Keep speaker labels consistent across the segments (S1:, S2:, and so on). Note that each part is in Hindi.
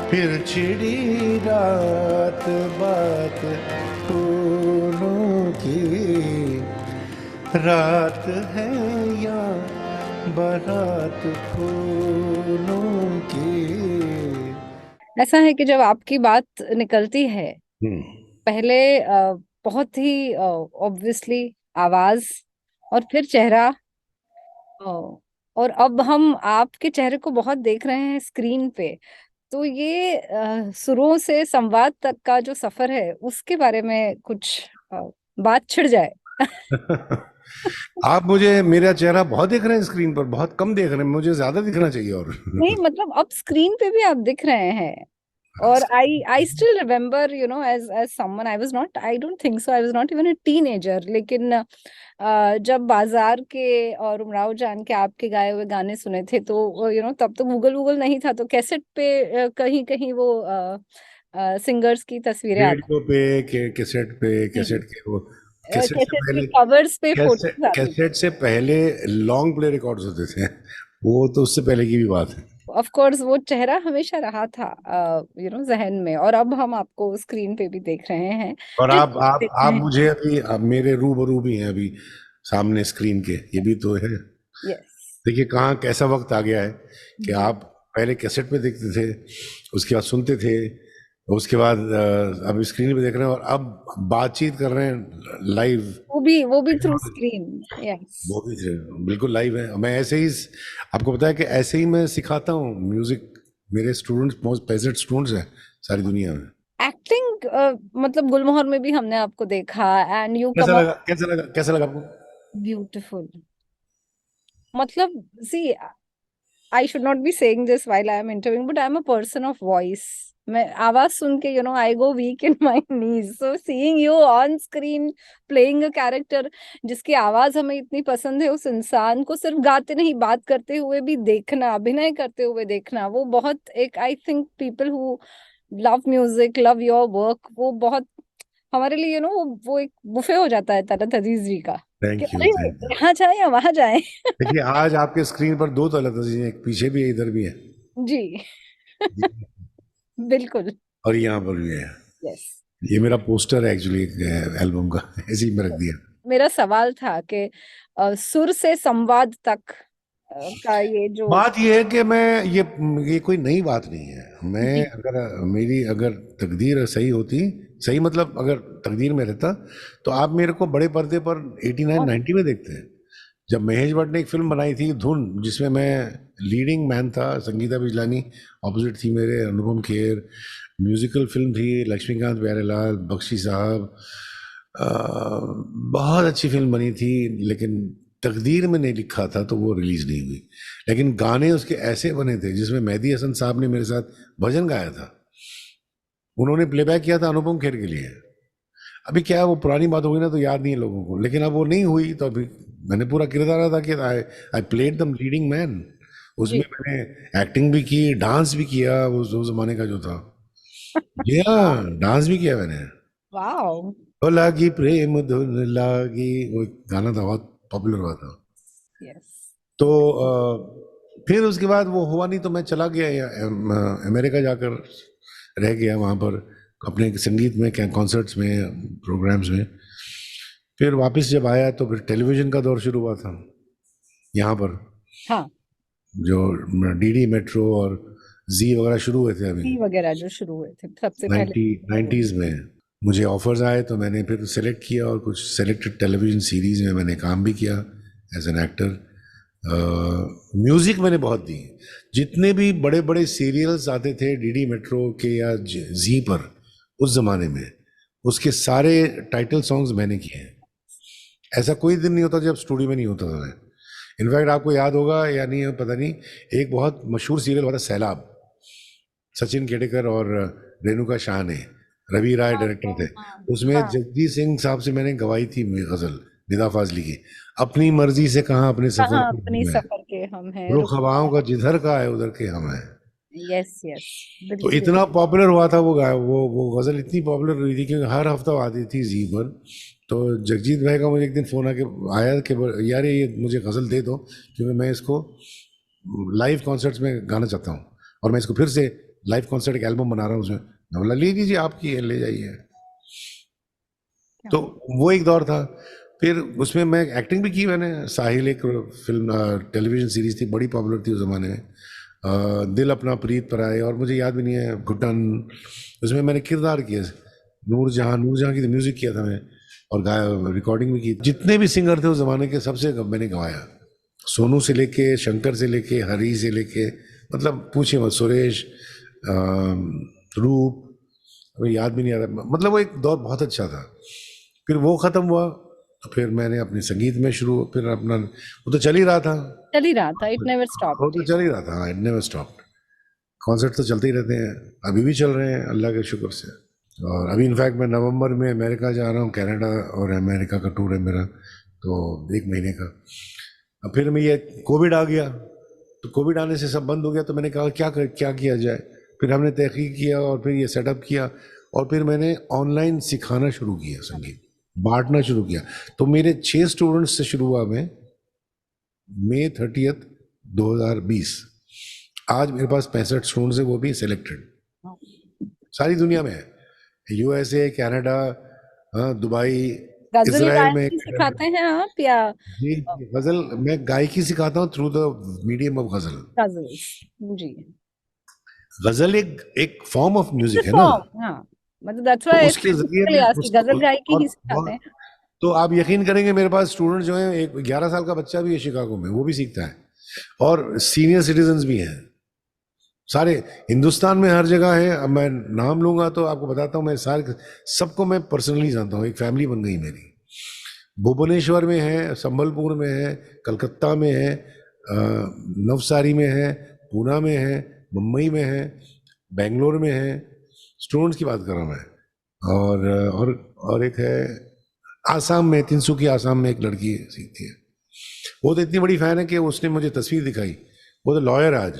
S1: फिर छिड़ी रात बात फूलों की, रात है या बारात फूलों की।
S2: ऐसा है कि जब आपकी बात निकलती है,
S1: हम्म।
S2: पहले बहुत ही ऑब्वियसली आवाज, और फिर चेहरा, और अब हम आपके चेहरे को बहुत देख रहे हैं स्क्रीन पे। तो ये सुरों से संवाद तक का जो सफर है उसके बारे में कुछ बात छिड़ जाए।
S1: आप मुझे मेरा चेहरा बहुत देख रहे हैं स्क्रीन पर, बहुत कम देख रहे हैं, मुझे ज्यादा दिखना चाहिए और।
S2: नहीं मतलब अब स्क्रीन पे भी आप दिख रहे हैं। और I still remember, as someone, I was not, I don't think so, I was not even a teenager, लेकिन जब बाजार के और उमराव जान के आपके गाए हुए गाने सुने थे, तो तब तो गूगल वूगल नहीं था, तो कैसेट पे कहीं कहीं वो सिंगर्स की तस्वीरें आती
S1: रेडियो पे कैसेट पे,
S2: थी।
S1: कैसेट के वो, कैसेट से
S2: कैसेट के
S1: पहले,
S2: कवर्स पे
S1: कैसेट
S2: फोटोज आती थी।
S1: कैसेट से पहले लॉन्ग प्ले रिकॉर्ड्स होते थे, वो तो उससे पहले की भी बात है।
S2: ऑफ कोर्स वो चेहरा हमेशा रहा था जहन में, और अब हम आपको स्क्रीन पे भी देख रहे हैं,
S1: और
S2: जिस
S1: आप मुझे अभी, आप मेरे रूबरू भी हैं अभी सामने स्क्रीन के, ये भी तो है।
S2: यस।
S1: देखिए कहाँ कैसा वक्त आ गया है कि
S2: जी।
S1: आप पहले कैसेट पे देखते थे, उसके बाद सुनते थे, उसके बाद अब स्क्रीन पे देख रहे हैं, और अब बातचीत कर रहे हैं लाइव।
S2: वो भी थ्रू स्क्रीन। यस।
S1: वो भी बिल्कुल लाइव है। मैं ऐसे ही, आपको पता है कि ऐसे ही मैं सिखाता हूँ म्यूजिक। मेरे स्टूडेंट्स मोस्ट पेजेंट स्टूडेंट्स हैं सारी दुनिया में।
S2: एक्टिंग, मतलब गुलमोहर में भी हमने आपको देखा, एंड यू
S1: कैसा
S2: कम
S1: लगा, कैसा लगा, कैसा लगा आपको?
S2: ब्यूटिफुल। मतलब see, I should not be saying this while I am interviewing, but I am a person of voice. मैं आवाज सुन के I go weak in my knees, so seeing you on screen playing a character जिसकी आवाज हमें इतनी पसंद है, उस इंसान को सिर्फ गाते नहीं, बात करते हुए भी देखना, अभिनय करते हुए देखना, वो बहुत एक, I think people who love music, love your work, वो बहुत हमारे लिए वो एक बुफे हो जाता है तरह जी का, कि
S1: थैंक यू,
S2: अरे
S1: थैंक यू।
S2: यहाँ जाए या वहां जाए।
S1: देखिए आज आपके स्क्रीन पर दो तलत हैं, एक पीछे भी है, इधर भी है,
S2: जी। बिल्कुल।
S1: और यहाँ पर भी है।
S2: यस।
S1: ये मेरा पोस्टर है एक्चुअली एल्बम का, ऐसे ही मैं रख दिया।
S2: मेरा सवाल था कि सुर से संवाद तक का ये जो।
S1: बात ये है कि मैं ये कोई नई बात नहीं है। मैं
S2: जी।
S1: अगर मेरी अगर तकदीर सही होती, सही मतलब अगर तकदीर में रहता, तो आप मेरे को बड़े पर्दे पर 89
S2: और
S1: 90 में देखते हैं। जब महेश भट्ट ने एक फिल्म बनाई थी धुन, जिसमें मैं लीडिंग मैन था, संगीता बिजलानी ऑपोजिट थी मेरे, अनुपम खेर, म्यूजिकल फिल्म थी, लक्ष्मीकांत प्यारेलाल, बख्शी साहब, अ, बहुत अच्छी फिल्म बनी थी, लेकिन तकदीर में नहीं लिखा था तो वो रिलीज नहीं हुई। लेकिन गाने उसके ऐसे बने थे जिसमें मेहदी हसन साहब ने मेरे साथ भजन गाया था, उन्होंने प्लेबैक किया था अनुपम खेर के लिए। अभी क्या है, वो पुरानी बात हो गई ना, तो याद नहीं है लोगों को, लेकिन अब वो नहीं हुई तो अभी मैंने पूरा किरदार अदा किया था। I I played the leading man. उसमें
S2: जी।
S1: मैंने एक्टिंग भी की, डांस भी किया, वो उस जमाने का जो था। जी हाँ, डांस भी किया मैंने।
S2: वाओ।
S1: ओ लागी प्रेम धुन लागी, वो एक गाना था, बहुत पॉपुलर हुआ था।
S2: यस।
S1: तो फिर उसके बाद वो हुआ नहीं, तो मैं चला गया अमेरिका जाकर रह गया वहाँ पर, अपने संगीत में, कॉन्सर्ट्स में, प्रोग्राम्स में। फिर वापस जब आया तो फिर टेलीविज़न का दौर शुरू हुआ था यहाँ पर,
S2: हाँ।
S1: जो डीडी मेट्रो और जी वगैरह शुरू हुए थे अभी
S2: टी वगैरह जो शुरू हुए थे सबसे पहले।
S1: 90s में। मुझे ऑफर्स आए तो मैंने फिर सेलेक्ट किया, और कुछ सेलेक्टेड टेलीविज़न सीरीज़ में मैंने काम भी किया एज एन एक्टर। म्यूज़िक मैंने बहुत दी। जितने भी बड़े बड़े सीरियल्स आते थे डीडी मेट्रो के या जी पर उस ज़माने में, उसके सारे टाइटल सॉन्ग्स मैंने किए हैं। ऐसा कोई दिन नहीं होता जब स्टूडियो में नहीं होता था मैं। इनफैक्ट आपको याद होगा या नहीं पता नहीं, एक बहुत मशहूर सीरियल हुआ था सैलाब, सचिन केडेकर और रेणुका शाह ने, रवि राय
S2: हाँ
S1: डायरेक्टर
S2: हाँ
S1: थे।
S2: हाँ
S1: उसमें
S2: हाँ
S1: जगजीत सिंह साहब से मैंने गवाई थी गजल, निदा फाजली की, अपनी मर्जी से कहाँ अपने सफर
S2: हाँ,
S1: के
S2: अपनी
S1: हम हैं,
S2: सफर के हम हैं
S1: रुख
S2: रुक।
S1: हवाओं का जिधर का है उधर के हम हैं।
S2: Yes yes.
S1: तो
S2: बिल्कुल।
S1: इतना पॉपुलर हुआ था वो वो गजल इतनी पॉपुलर हुई थी क्योंकि हर हफ्ता आती थी जी पर। तो जगजीत भाई का मुझे एक दिन फोन आके आया कि यार ये मुझे गजल दे दो, क्योंकि मैं इसको लाइव कॉन्सर्ट्स में गाना चाहता हूँ, और मैं इसको फिर से लाइव कॉन्सर्ट एक एल्बम बना रहा हूँ उसमें। मैं बोला ले लीजिए, आपकी है, ले जाइए। तो वो एक दौर था। फिर उसमें मैं एक्टिंग भी की मैंने। साहिल एक फिल्म टेलीविजन सीरीज थी, बड़ी पॉपुलर थी उस ज़माने में, दिल अपना प्रीत पर आए, और मुझे याद भी नहीं है, घुटन, उसमें मैंने किरदार किया। नूरजहां की तो म्यूजिक किया था मैं, और गाया, रिकॉर्डिंग भी की। जितने भी सिंगर थे उस ज़माने के सबसे मैंने गवाया, सोनू से लेके, शंकर से लेके, हरी से लेके, मतलब पूछिए मत, सुरेश, रूप, अभी याद भी नहीं आ रहा। मतलब वो एक दौर बहुत अच्छा था। फिर वो ख़त्म हुआ, तो फिर मैंने अपने संगीत में शुरू, फिर अपना, वो तो चल ही रहा था।
S2: चल ही रहा था, इट नेवर
S1: वो
S2: स्टॉप्ड।
S1: तो चल ही रहा था, इट नेवर स्टॉप्ड। कॉन्सर्ट तो चलते ही रहते हैं, अभी भी चल रहे हैं अल्लाह के शुक्र से। और अभी इनफैक्ट मैं नवंबर में अमेरिका जा रहा हूँ, कनाडा और अमेरिका का टूर है मेरा, तो 1 महीने का। अब फिर मैं ये कोविड आ गया, तो कोविड आने से सब बंद हो गया, तो मैंने कहा क्या किया जाए। फिर हमने तहकीक किया और फिर ये सेटअप किया, और फिर मैंने ऑनलाइन सिखाना शुरू किया, संगीत बांटना शुरू किया। तो मेरे 6 स्टूडेंट्स से शुरू हुआ मैं, मई 30 2020। आज मेरे पास 65 स्टूडेंट्स है, वो भी सिलेक्टेड, सारी दुनिया में है, यूएसए, कनाडा, हाँ, दुबई,
S2: गजल
S1: इसराइल में।
S2: गायन सिखाते हैं आप या
S1: जी जी, गजल मैं गायकी सिखाता हूँ थ्रू द मीडियम ऑफ गजल।
S2: गजल्स? जी,
S1: गजल एक एक फॉर्म ऑफ म्यूजिक है ना,
S2: फॉर्म, हाँ, मतलब दैट्स
S1: तो
S2: व्हाई
S1: उसके जरिए
S2: स्पेसिफिकली
S1: मैं
S2: आस्क,
S1: उसको,
S2: गजल गायकी ही
S1: और
S2: सिखाते हैं?
S1: तो आप यकीन करेंगे, मेरे पास स्टूडेंट जो हैं, एक 11 साल का बच्चा भी है शिकागो में, वो भी सीखता है, और सीनियर सिटीजन्स भी हैं, सारे हिंदुस्तान में हर जगह है। अब मैं नाम लूंगा तो आपको बताता हूँ, मैं सारे सबको मैं पर्सनली जानता हूँ, एक फैमिली बन गई मेरी। भुवनेश्वर में है, संबलपुर में है, कलकत्ता में है, नवसारी में है, पूना में है, मुंबई में है, बेंगलोर में है। स्टूडेंट्स की बात कर रहा हूँ मैं। और एक है आसाम में, तिनसुकिया आसाम में एक लड़की सीखती है। वो तो इतनी बड़ी फैन है कि उसने मुझे तस्वीर दिखाई, वो तो लॉयर आज,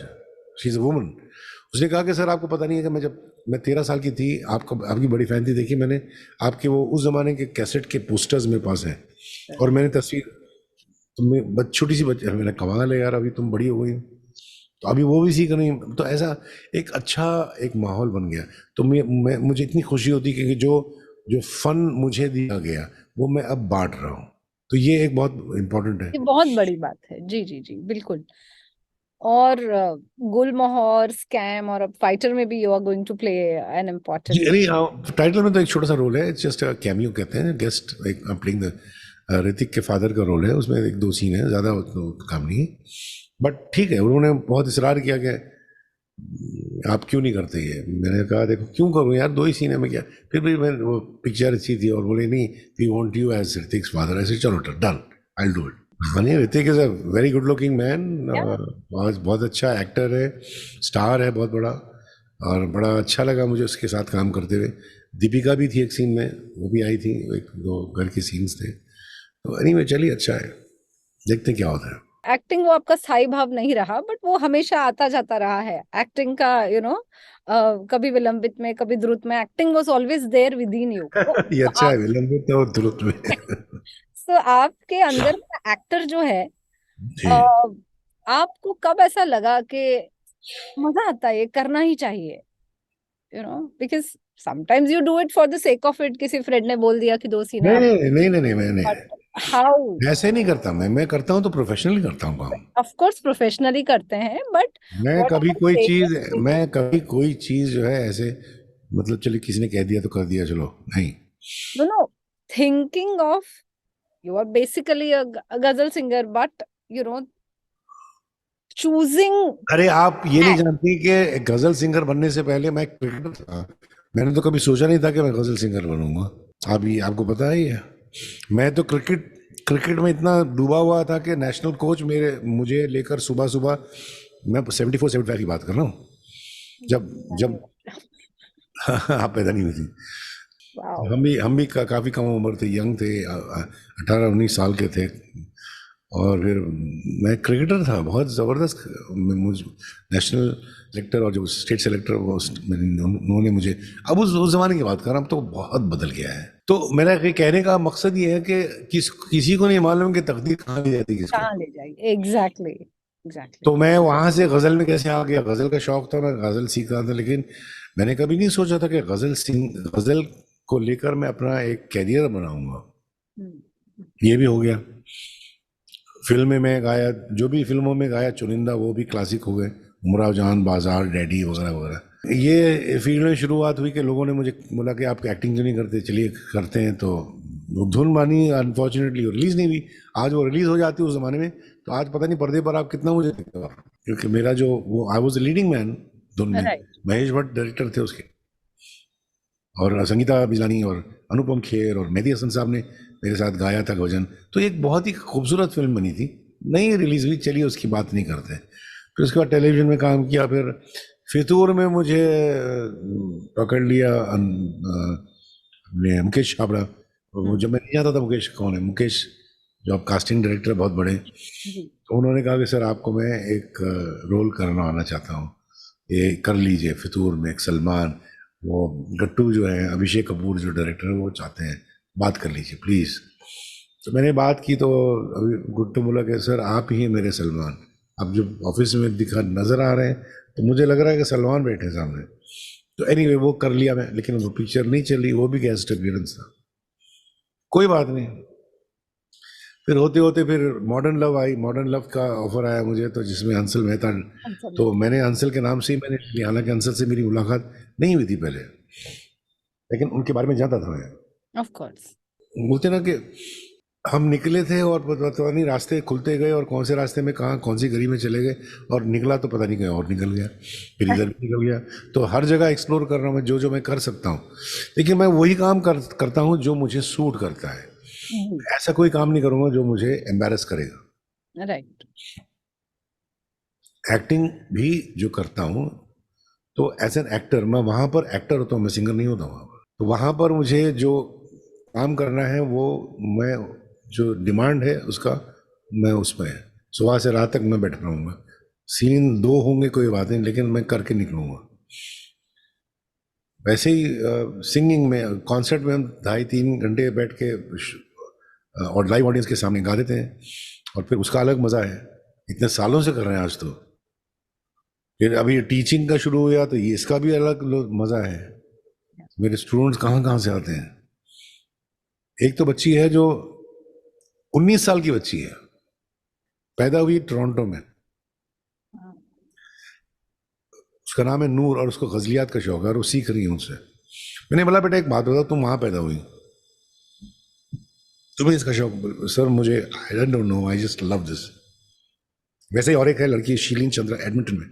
S1: शी इज़ अ वुमन। उसने कहा कि सर आपको पता नहीं है कि मैं 13 साल की थी, आपकी बड़ी फैन थी, देखिए मैंने आपके वो उस जमाने के कैसेट के पोस्टर्स मेरे पास हैं, और मैंने तस्वीर, तो मैं छोटी सी बच्ची, मैंने कमाल है यार, अभी तुम बड़ी हो गई हो। तो अभी वो भी सीख रही हैं। तो ऐसा एक अच्छा एक माहौल बन गया। तो मुझे इतनी खुशी होती है कि जो जो फन मुझे दिया गया वो मैं अब बांट रहा हूँ, तो ये एक बहुत इम्पोर्टेंट है।
S2: ये बहुत बड़ी बात है। जी जी जी, बिल्कुल। और गुलमोहर, स्कैम और अब फाइटर में भी you are going to play N
S1: G,
S2: important.
S1: नहीं, टाइटल में तो एक छोटा सा रोल है, जस्ट कैमियो कहते हैं, गेस्ट, एक प्लेइंग द ऋतिक के फादर का रोल है उसमें, 1-2 सीन है, ज़्यादा तो काम नहीं है। बट ठीक है, उन्होंने बहुत इसरार किया कि आप क्यों नहीं करते ये। मैंने कहा देखो क्यों करूँ यार, 2 ही सीन है, मैं क्या। फिर भी मैं, वो पिक्चर अच्छी थी, और बोले नहीं, we want you as Hrithik's father. ऐसे चलो डन, आई डू इट। हाँ नहीं, Hrithik is a very good looking man, बहुत बहुत अच्छा एक्टर है, स्टार है बहुत बड़ा, और बड़ा अच्छा लगा मुझे उसके साथ काम करते हुए। दीपिका भी थी एक सीन में, वो भी आई थी, 1-2 घर के सीन्स थे। तो एनीवे चलिए, अच्छा है, देखते हैं क्या होता है।
S2: एक्टिंग वो आपका स्थायी भाव नहीं रहा, बट वो हमेशा आता जाता रहा है एक्टिंग का, कभी विलंबित में, कभी द्रुत में, acting was always there within you.
S1: ये
S2: तो
S1: अच्छा
S2: आप,
S1: है, विलंबित और द्रुत में।
S2: तो आपके अंदर का एक्टर जो है,
S1: जी,
S2: अ, आपको कब ऐसा लगा कि मजा आता है, ये करना ही चाहिए, because sometimes you do it for the sake of it, किसी फ्रेंड ने बोल दिया कि 2 सीन
S1: नहीं
S2: आप,
S1: नहीं नहीं नहीं नहीं, मैंने
S2: बट हाउ?
S1: ऐसे नहीं करता। मैं करता हूँ तो प्रोफेशनली करता हूँ काम।
S2: ऑफ कोर्स प्रोफेशनली करते हैं, बट
S1: मैं
S2: व्हाट
S1: कभी
S2: अबाउट
S1: कोई चीज
S2: सेक?
S1: मैं कभी कोई चीज जो है ऐसे, मतलब चलिए किसी ने कह दिया तो कर दिया, चलो, नहीं।
S2: No, no. Thinking of, you are basically a ghazal singer, but choosing
S1: अरे आप ये नहीं
S2: that.
S1: जानती कि गजल सिंगर बनने से पहले मैं क्रिकेटर था। मैंने तो कभी सोचा नहीं था कि मैं गजल सिंगर बनूंगा। आप ये, आपको पता है ये, मैं तो क्रिकेट क्रिकेट में इतना डूबा हुआ था कि नेशनल कोच मुझे लेकर सुबह सुबह, मैं 74-75 की बात कर रहा हूँ, जब जब आप पैदा नहीं हुई थी।
S2: Wow.
S1: हम भी काफ़ी कम उम्र थे, यंग थे, 18-19 साल के थे। और फिर मैं क्रिकेटर था, बहुत ज़बरदस्त। मुझ नेशनल सेलेक्टर और जो स्टेट सेलेक्टर, वो उन्होंने मुझे, अब उस ज़माने की बात कर रहा हूँ, तो बहुत बदल गया है। तो मेरा ये कहने का मकसद ये है कि किसी को नहीं मालूम कि तकदीर कहाँ ले जाती है किसको।
S2: कहाँ ले जाएगी? एग्जैक्टली। एग्जैक्टली।
S1: तो मैं वहां से गजल में कैसे आ गया, गजल का शौक था, मैं गजल सीख रहा था, लेकिन मैंने कभी नहीं सोचा था कि गजल को लेकर मैं अपना एक कैरियर बनाऊंगा। ये भी हो गया। फिल्म में गाया, जो भी फिल्मों में गाया चुनिंदा वो भी क्लासिक हो गए, उमराव जान, बाजार, डैडी वगैरह वगैरह। ये फील्ड में शुरुआत हुई कि लोगों ने मुझे बोला कि आप एक्टिंग क्यों नहीं करते, चलिए करते हैं। तो वो धुन बानी अनफॉर्चुनेटली रिलीज नहीं हुई। आज वो रिलीज हो जाती उस जमाने में, तो आज पता नहीं पर्दे पर आप कितना मुझे देखते हो, क्योंकि मेरा जो वो आई वॉज लीडिंग मैन धुन में।
S2: राइट।
S1: महेश भट्ट डायरेक्टर थे उसके, और संगीता बिजलानी और अनुपम खेर और मेहदी हसन साहब ने मेरे साथ गाया था भजन। तो एक बहुत ही खूबसूरत फिल्म बनी थी, नहीं रिलीज हुई, चलिए उसकी बात नहीं करते। फिर उसके बाद टेलीविजन में काम किया, फिर फितूर में मुझे पकड़ लिया अपने मुकेश छाबड़ा। वो जब मैं नहीं जानता था मुकेश कौन है, मुकेश जो अब कास्टिंग डायरेक्टर है बहुत बड़े,
S2: जी।
S1: तो उन्होंने कहा कि सर आपको मैं एक रोल करना आना चाहता हूँ, ये कर लीजिए फितूर में। एक सलमान, वो गट्टू जो है, अभिषेक कपूर जो डायरेक्टर है वो चाहते हैं, बात कर लीजिए प्लीज़। तो मैंने बात की, तो अभी गुट्टू बोला कि सर आप ही हैं मेरे सलमान। अब जब ऑफिस में दिखा नज़र आ रहे हैं तो मुझे लग रहा है कि सलमान बैठे हैं सामने। तो एनीवे वो कर लिया मैं, लेकिन वो पिक्चर नहीं चली, वो भी गेस्ट अपीयरेंस था, कोई बात नहीं। फिर होते होते फिर modern love I, modern love का ऑफर आया मुझे, तो जिसमें हंसल मेहता। तो मैंने हंसल के नाम से ही मैंने लिया, हालांकि हंसल से मेरी मुलाकात नहीं हुई थी पहले, लेकिन उनके बारे में जानता था मैं।
S2: Of course.
S1: बोलते ना कि हम निकले थे और पता नहीं रास्ते खुलते गए, और कौन से रास्ते में कहाँ कौन सी गली में चले गए, और निकला तो पता नहीं कहीं और निकल गया, फिर इधर भी निकल गया। तो हर जगह एक्सप्लोर कर रहा हूँ मैं, जो जो मैं कर सकता हूँ, लेकिन मैं वही काम करता हूँ जो मुझे सूट करता है। ऐसा कोई काम नहीं करूँगा जो मुझे एम्बेरस करेगा।
S2: राइट।
S1: एक्टिंग भी जो करता हूँ, तो एज एन एक्टर मैं वहाँ पर एक्टर होता हूँ, मैं सिंगर नहीं होता वहाँ पर। तो वहाँ पर मुझे जो काम करना है वो, मैं जो डिमांड है उसका, मैं उसमें सुबह से रात तक मैं बैठ रहूँगा। सीन दो होंगे कोई बात नहीं, लेकिन मैं करके निकलूँगा। वैसे ही सिंगिंग में, कॉन्सर्ट में हम 2.5-3 घंटे बैठ के और लाइव ऑडियंस के सामने गा देते हैं, और फिर उसका अलग मज़ा है। इतने सालों से कर रहे हैं आज तो। फिर अभी टीचिंग का शुरू हुआ तो ये इसका भी अलग मज़ा है। मेरे स्टूडेंट्स कहाँ कहाँ से आते हैं। एक तो बच्ची है जो 19 साल की बच्ची है, पैदा हुई टोरंटो में, उसका नाम है नूर, और उसको गजलियात का शौक है और वो सीख रही है उनसे। मैंने बोला बेटा एक बात बताओ, तुम वहाँ पैदा हुई, तुम्हें इसका शौक? सर मुझे I don't know, I just love this. वैसे ही और एक है लड़की शीलिन चंद्रा एडमिंटन में,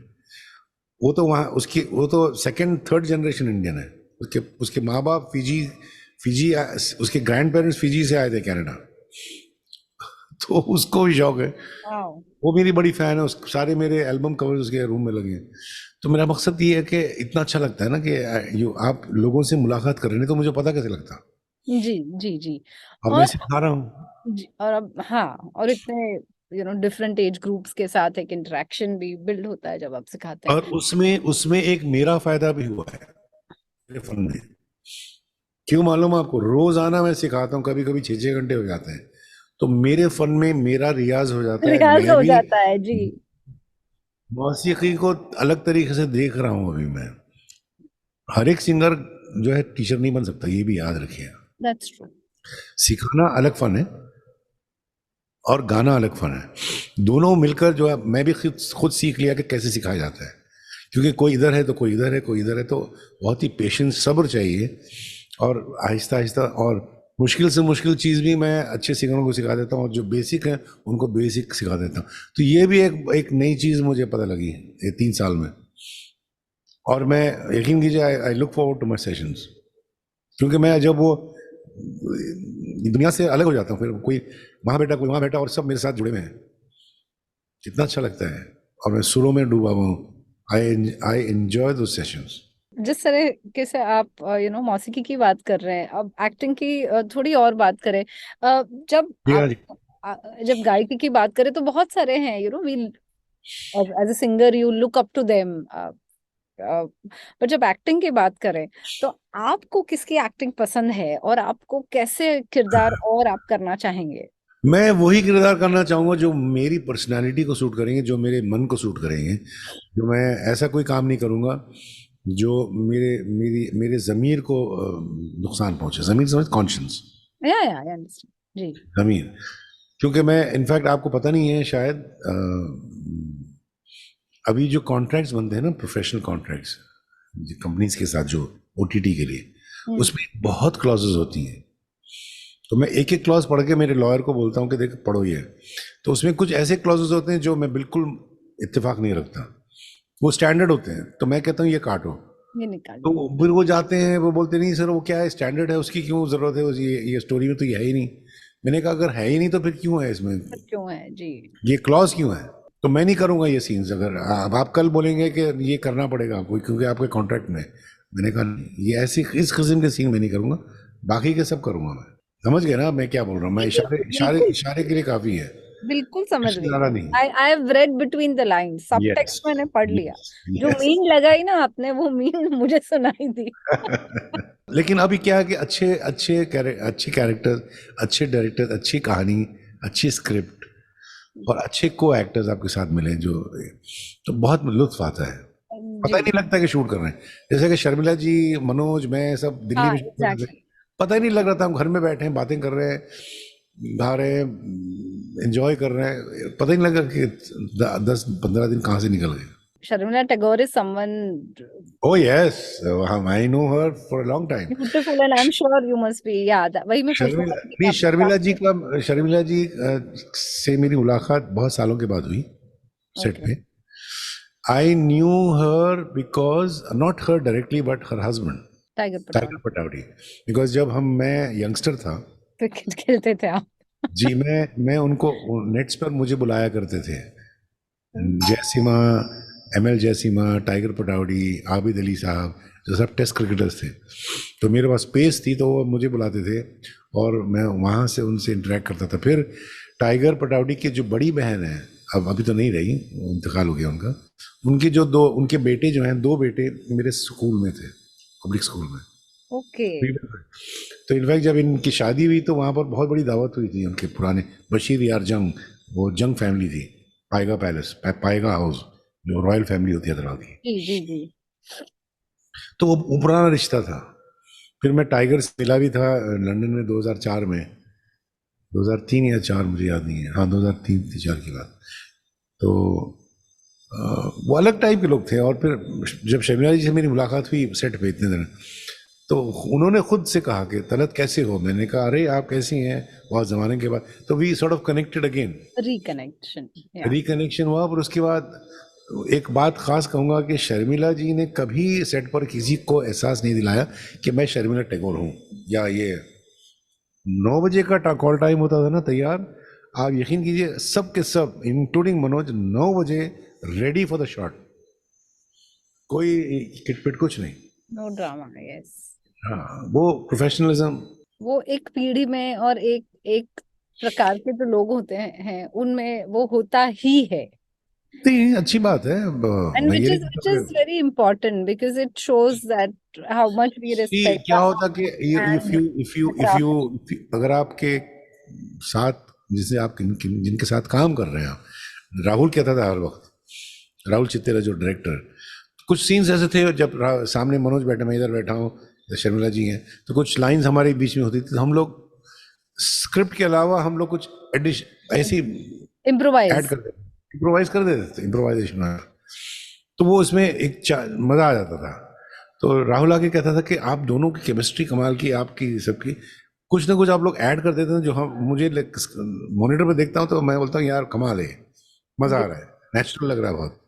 S1: वो तो वहाँ उसकी, वो तो सेकंड थर्ड जनरेशन इंडियन है। उसके उसके माँ बाप फिजी फिजी उसके ग्रैंड पेरेंट्स फिजी से आए थे कनाडा। तो उसको भी शौक है, वो मेरी बड़ी फैन है। उस सारे मेरे एल्बम कवर्स उसके रूम में लगे हैं। तो मेरा मकसद ये है कि इतना अच्छा लगता है ना कि आप लोगों से मुलाकात कर रहे हैं, तो मुझे पता कैसे लगता,
S2: जी जी जी।
S1: और मैं
S2: और
S1: सिखा रहा हूँ।
S2: जी, और अब हाँ, और इतने डिफरेंट एज ग्रुप्स के साथ एक इंटरेक्शन भी बिल्ड होता है जब आप सिखाते हैं।
S1: और उसमें उसमें एक मेरा फायदा भी हुआ है मेरे फन में। क्यों मालूम आपको? रोजाना मैं सिखाता हूँ, कभी कभी 6-6 घंटे हो जाते हैं, तो मेरे फन में मेरा रियाज हो जाता है।
S2: रियाज
S1: मैं
S2: हो
S1: भी
S2: जाता है जी।
S1: मौसीकी को अलग तरीके से देख रहा हूँ अभी मैं। हर एक सिंगर जो है टीचर नहीं बन सकता, ये भी याद रखिए।
S2: That's true.
S1: सिखाना अलग फन है और गाना अलग फन है, दोनों मिलकर जो है। मैं भी खुद खुद सीख लिया कि कैसे सिखाया जाता है, क्योंकि कोई इधर है तो कोई इधर है, कोई इधर है, तो बहुत ही पेशेंस सब्र चाहिए, और आहिस्ता आहिस्ता। और मुश्किल से मुश्किल चीज़ भी मैं अच्छे सिंगरों को सिखा देता हूँ, और जो बेसिक है उनको बेसिक सिखा देता हूँ। तो ये भी एक एक नई चीज़ मुझे पता लगी है ये 3 साल में। और मैं, यकीन कीजिए, I look forward to my sessions, क्योंकि मैं जब वो दुनिया से अलग हो जाता हूँ, फिर कोई वहाँ बैठा कोई वहाँ बैठा, और सब मेरे साथ जुड़े हुए हैं, कितना अच्छा लगता है। और मैं सुरों में डूबा हुआ हूँ। आई एंजॉय दो सेशंस।
S2: जिस तरीके से आप मौसीकी की बात कर रहे हैं, अब एक्टिंग की थोड़ी और बात करें। जब
S1: जी
S2: आप
S1: हाँ जी।
S2: जब गायकी की बात करें तो बहुत सारे हैं, we as a singer you look up to them. पर जब एक्टिंग की बात करें तो आपको किसकी एक्टिंग पसंद है और आपको कैसे किरदार और आप करना चाहेंगे?
S1: मैं वही किरदार करना चाहूंगा जो मेरी पर्सनालिटी को सूट करेंगे, जो मेरे मन को सूट करेंगे। जो मैं ऐसा कोई काम नहीं करूंगा जो मेरे ज़मीर को नुकसान पहुंचे। ज़मीर समझ, कॉन्शियंस,
S2: या आई अंडरस्टैंड जी।
S1: ज़मीर। क्योंकि मैं इनफैक्ट आपको पता नहीं है शायद, अभी जो कॉन्ट्रैक्ट्स बनते हैं ना, प्रोफेशनल कॉन्ट्रैक्ट्स कंपनीज के साथ जो ओटीटी के लिए, उसमें बहुत क्लॉजेज होती हैं। तो मैं एक एक क्लॉज पढ़ के मेरे लॉयर को बोलता हूँ कि देख पढ़ो ये। तो उसमें कुछ ऐसे क्लॉजेज होते हैं जो मैं बिल्कुल इत्तेफाक नहीं रखता, वो स्टैंडर्ड होते हैं, तो मैं कहता हूँ ये काटो।
S2: ये निकाल
S1: तो फिर वो जाते हैं, वो बोलते नहीं सर वो क्या है, स्टैंडर्ड है, उसकी क्यों ज़रूरत है, ये स्टोरी में तो ये है ही नहीं। मैंने कहा अगर है ही नहीं तो फिर क्यों है इसमें,
S2: क्यों है जी।
S1: ये क्लॉज क्यों है। तो मैं नहीं करूंगा ये सीन्स। अगर अब आप कल बोलेंगे कि ये करना पड़ेगा आपको क्योंकि आपके कॉन्ट्रैक्ट में, मैंने कहा नहीं, ये ऐसी इस किस्म के सीन मैं नहीं करूंगा, बाकी के सब करूंगा मैं। समझ गए ना मैं क्या बोल रहा हूँ, मैं
S2: नहीं,
S1: इशारे इशारे
S2: बिल्कुल
S1: इशारे के लिए काफी है,
S2: बिल्कुल समझ
S1: इससे
S2: गई।
S1: ज्यादा नहीं।
S2: I have read between the lines, सब
S1: यस,
S2: टेक्स्ट मैंने पढ़ लिया।
S1: यस,
S2: जो
S1: यस।
S2: मीन लगाई ना आपने, वो मीन मुझे सुनाई दी।
S1: लेकिन अभी क्या है कि अच्छे कैरेक्टर, अच्छे डायरेक्टर, अच्छी कहानी, अच्छी स्क्रिप्ट और अच्छे को एक्टर्स आपके साथ मिले जो, तो बहुत लुत्फ आता है। पता
S2: जी
S1: ही नहीं लगता कि शूट कर रहे हैं। जैसे कि शर्मिला जी, मनोज, मैं सब दिल्ली
S2: हाँ
S1: में शूट कर रहे थे,
S2: एग्जैक्टली।
S1: पता ही नहीं लग रहा था, हम घर में बैठे हैं, बातें कर रहे हैं, गा रहे हैं, एंजॉय कर रहे हैं, पता ही नहीं लगा कि 10-15 दिन कहाँ से निकल गए।
S2: Sharmila Tagore is someone
S1: oh yes, I know her for a long time.
S2: Beautiful and I am sure you must be, या वही मैं पूछना
S1: शर्मिला
S2: चाहती थी कि
S1: नहीं,
S2: आपने क्या
S1: शर्मिला जी से मेरी मुलाकात बहुत सालों के बाद हुई सेट
S2: ओके
S1: पे। I knew her because not her directly but her husband
S2: Tiger
S1: Tiger
S2: Pataudi.
S1: Pataudi. Because जब मैं यंगस्टर था,
S2: क्रिकेट खेलते थे आप?
S1: जी मैं उनको नेट्स पर मुझे बुलाया करते थे, जयसीमा, एमएल जयसीमा, टाइगर पटावटी, आबिद अली साहब, जो सब टेस्ट क्रिकेटर्स थे। तो मेरे पास स्पेस थी तो वो मुझे बुलाते थे और मैं वहाँ से उनसे इंटरेक्ट करता था। फिर टाइगर पटावटी की जो बड़ी बहन है, अब अभी तो नहीं रही, इंतकाल हो गया उनका, उनके जो दो उनके बेटे जो हैं, दो बेटे मेरे स्कूल में थे, पब्लिक स्कूल में।
S2: ओके।
S1: तो इनफैक्ट जब इनकी शादी हुई तो वहाँ पर बहुत बड़ी दावत हुई थी उनके पुराने, बशीर यार जंग, वो जंग फैमिली थी, पाएगा पैलेस, पाएगा हाउस, जो रॉयल फैमिली होती है हैदराबाद की।
S2: जी जी जी।
S1: तो वो पुराना रिश्ता था। फिर मैं टाइगर से मिला भी था लंदन में 2004 में, 2003 या 4 मुझे याद नहीं है, हाँ 2003-4 की बात। तो वो अलग टाइप के लोग थे। और फिर जब शर्मिला जी से मेरी मुलाकात हुई सेट पे इतने दिन, तो उन्होंने खुद से कहा कि तलत कैसे हो। मैंने कहा अरे आप कैसी हैं, बहुत ज़माने के बाद। तो we sort of connected again,
S2: reconnection या
S1: रिकनेक्शन हुआ। और उसके बाद एक बात खास कहूँगा कि शर्मिला जी ने कभी सेट पर किसी को एहसास नहीं दिलाया कि मैं शर्मिला टैगोर हूँ। या ये 9 बजे का कॉल टाइम होता था ना तैयार, आप यकीन कीजिए सब के सब इंक्लूडिंग मनोज 9 बजे रेडी फॉर द शॉट, कोई किटपिट कुछ नहीं।
S2: No drama, yes.
S1: हाँ, वो प्रोफेशनलिज्म।
S2: वो एक पीढ़ी में और एक एक प्रकार के जो लोग होते हैं उनमें वो होता ही है।
S1: नहीं, अच्छी बात है।
S2: And
S1: मैं
S2: which
S1: ये
S2: is
S1: नहीं
S2: which
S1: कहता
S2: is very important because it shows that how much we
S1: कि
S2: respect
S1: क्या
S2: our
S1: होता कि if
S2: and
S1: you
S2: the craft.
S1: अगर आपके साथ, जिसे आप जिनके साथ काम कर रहे हैं आप, राहुल कहता था हर वक्त, राहुल चित्तेरा जो डायरेक्टर, कुछ सीन्स ऐसे थे जब सामने मनोज बैठे, मैं इधर बैठा हूँ, शर्मिला जी हैं, तो कुछ लाइंस हमारे बीच में होती थी, तो हम लोग स्क्रिप्ट के अलावा हम लोग कुछ एडिशन ऐसी ऐड
S2: Improvise.
S1: कर देते, इम्प्रोवाइज कर देते थे, इम्प्रोवाइजेशन। तो वो उसमें एक मज़ा आ जाता था। तो राहुल आके कहता था कि आप दोनों की केमिस्ट्री कमाल की, आपकी सबकी, कुछ ना कुछ आप लोग ऐड कर देते हैं जो हम, मुझे मॉनिटर पे देखता हूँ तो मैं बोलता हूँ यार कमाल है, मज़ा आ रहा है, नेचुरल लग रहा है बहुत।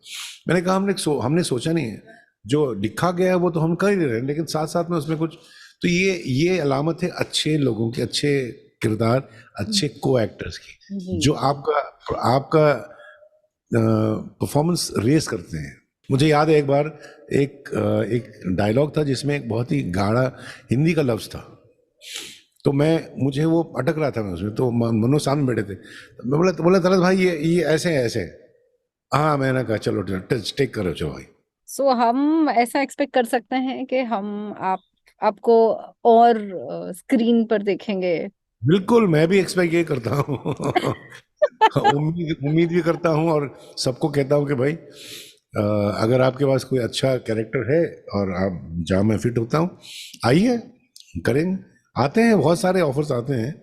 S1: मैंने कहा हमने सोचा नहीं है, जो लिखा गया है वो तो हम कर ही रहे हैं, लेकिन साथ साथ में उसमें कुछ, तो ये अलामत है अच्छे लोगों की, अच्छे किरदार, अच्छे को एक्टर्स की,
S2: जी
S1: जो आपका आपका परफॉर्मेंस रेस करते हैं। मुझे याद है एक बार एक डायलॉग था जिसमें एक बहुत ही गाढ़ा हिंदी का लफ्ज था, तो मुझे वो अटक रहा था, मैं उसमें, तो मनो सामने बैठे थे, तो मैं बोला तलत भाई ये ऐसे है ऐसे है। हाँ, मैंने कहा चलो टेक करो चलो भाई।
S2: सो हम ऐसा एक्सपेक्ट कर सकते हैं कि हम आप आपको और स्क्रीन पर देखेंगे।
S1: बिल्कुल, मैं भी एक्सपेक्ट ये करता हूँ। उम्मीद भी करता हूँ और सबको कहता हूँ कि भाई अगर आपके पास कोई अच्छा कैरेक्टर है और आप जहाँ मैं फिट होता हूँ, आइए, करेंगे। आते हैं, बहुत सारे ऑफर्स आते हैं,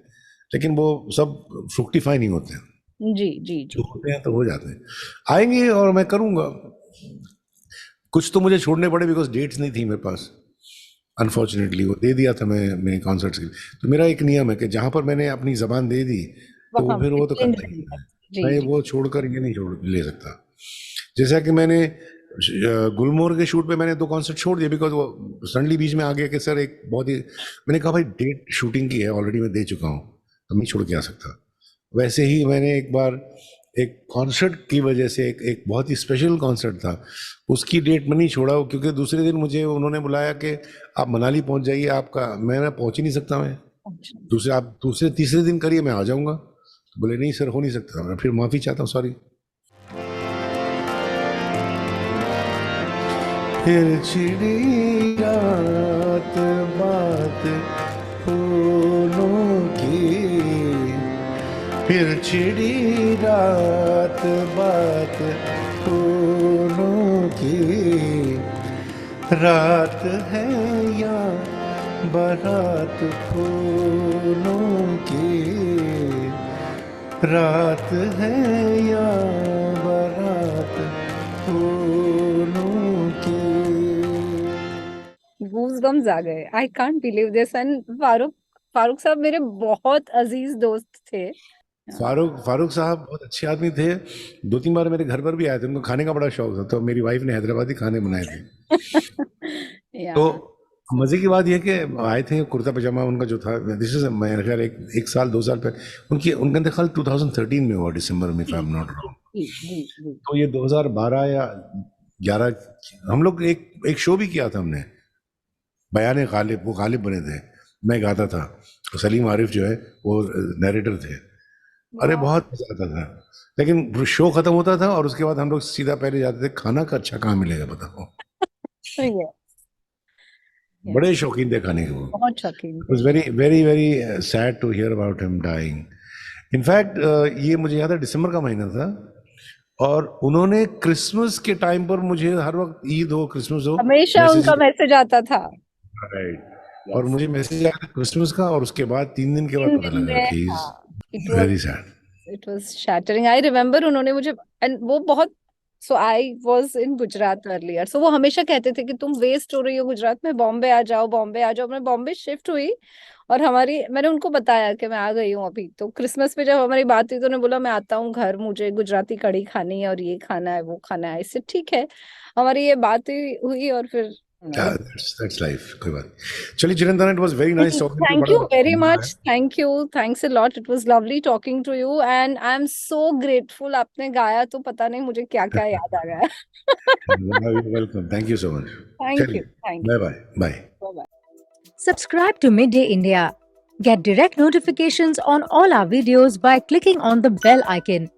S1: लेकिन वो सब फ्रुक्टिफाई नहीं होते हैं।
S2: जी जी
S1: जो
S2: जी।
S1: होते हैं तो हो जाते हैं। आएंगे और मैं करूँगा। कुछ तो मुझे छोड़ने पड़े बिकॉज डेट्स नहीं थी मेरे पास, अनफॉर्चुनेटली। वो दे दिया था मैं मेरे कॉन्सर्ट्स के लिए। तो मेरा एक नियम है कि जहाँ पर मैंने अपनी जबान दे दी तो
S2: वहां
S1: फिर
S2: पे
S1: वो तो
S2: चेंज
S1: करना ही
S2: नहीं है।
S1: है।
S2: जी
S1: मैं
S2: जी।
S1: वो छोड़कर ये नहीं छोड़ ले सकता। जैसा कि मैंने गुलमोहर के शूट पे मैंने 2 कॉन्सर्ट छोड़ दिए बिकॉज वो सडनली बीच में आ गया कि सर एक बहुत ही, मैंने कहा भाई डेट शूटिंग की है ऑलरेडी, मैं दे चुका हूँ, तो नहीं छोड़ के आ सकता। वैसे ही मैंने एक बार एक कॉन्सर्ट की वजह से, एक बहुत ही स्पेशल कॉन्सर्ट था, उसकी डेट में नहीं छोड़ा वो, क्योंकि दूसरे दिन मुझे उन्होंने बुलाया कि आप मनाली पहुंच जाइए, आपका, मैं पहुंच ही नहीं सकता मैं।
S2: अच्छा।
S1: दूसरे, आप दूसरे तीसरे दिन करिए, मैं आ जाऊंगा। तो बोले नहीं सर, हो नहीं सकता। मैं फिर माफ़ी चाहता हूँ, सॉरी। फिर छिड़ी रात बात फूलों की, फिर छिड़ी रात बात फूलों की, रात है या बारात फूलों की, रात है या बारात फूलों की।
S2: गूज़बम्स आ गए। I can't believe this. And Farooq साहब मेरे बहुत अजीज दोस्त थे।
S1: फारूक साहब बहुत अच्छे आदमी थे। 2-3 बार मेरे घर पर भी आए थे, उनको खाने का बड़ा शौक था, तो मेरी वाइफ ने हैदराबादी खाने बनाए थे। तो
S2: या
S1: मजे की बात यह कि आए थे, कुर्ता पजामा उनका जो था, दिस इज मेरे ख्याल एक साल 2 साल पहले उनकी, उनका इंतकाल 2013 में हुआ, दिसंबर में, इफ आई
S2: जी
S1: एम नॉट
S2: जी
S1: रॉन्ग।
S2: जी जी जी।
S1: तो ये 2012 या 11, हम लोग एक शो भी किया था हमने, बयान गालिब, वो गालिब बने थे, मैं गाता था, और सलीम आरिफ जो है वो नरेटर थे। अरे
S2: वाह।
S1: बहुत मजा आता था। लेकिन शो खत्म होता था और उसके बाद हम लोग सीधा पहले जाते थे, खाना का अच्छा कहाँ मिलेगा बताओ।
S2: ये या
S1: बड़े शौकीन थे खाने के वो।
S2: बहुत शौकीन
S1: इट
S2: थे।
S1: Was very very very sad to hear about him dying. In fact ये मुझे याद है दिसंबर का महीना था, और उन्होंने क्रिसमस के टाइम पर मुझे हर वक्त, ईद हो क्रिसमस हो,
S2: हमेशा
S1: मैसेज,
S2: उनका मैसेज आता था।
S1: राइट, और
S2: यस।
S1: मुझे मैसेज आया था क्रिसमस का, और उसके बाद 3 दिन के बाद
S2: 3
S1: पता
S2: दिन
S1: लगा
S2: में,
S1: कि
S2: हाँ। It
S1: very sad.
S2: Was shattering. I remember उन्होंने मुझे, एंड वो बहुत, so I was in Gujarat earlier, so वो हमेशा कहते थे कि तुम वेस्ट हो रही हो गुजरात में, बॉम्बे आ जाओ, बॉम्बे आ जाओ। मैं बॉम्बे शिफ्ट हुई और मैंने उनको बताया कि मैं आ गई हूँ अभी। तो क्रिसमस पे जब हमारी बात हुई तो उन्होंने बोला मैं आता हूँ घर, मुझे गुजराती कढ़ी खानी है और ये खाना है वो खाना है। इससे ठीक है, हमारी ये बात हुई और फिर
S1: दैट्स लाइफ, कोई बात नहीं। चलिए Jitendra, it was very nice talking to,
S2: Thank
S1: बड़ा
S2: you very
S1: मजा आया।
S2: much. Thank you. Thanks a lot. It was lovely talking to you and I'm so grateful आपने गाया तो पता नहीं मुझे क्या क्या याद आ गया।
S1: Welcome, thank you so much.
S2: Thank you.
S1: चलिए,
S2: Thank
S1: bye
S2: you.
S1: Bye bye.
S2: Bye-bye.
S3: Subscribe to Midday India. Get direct notifications on all our videos by clicking on the bell icon.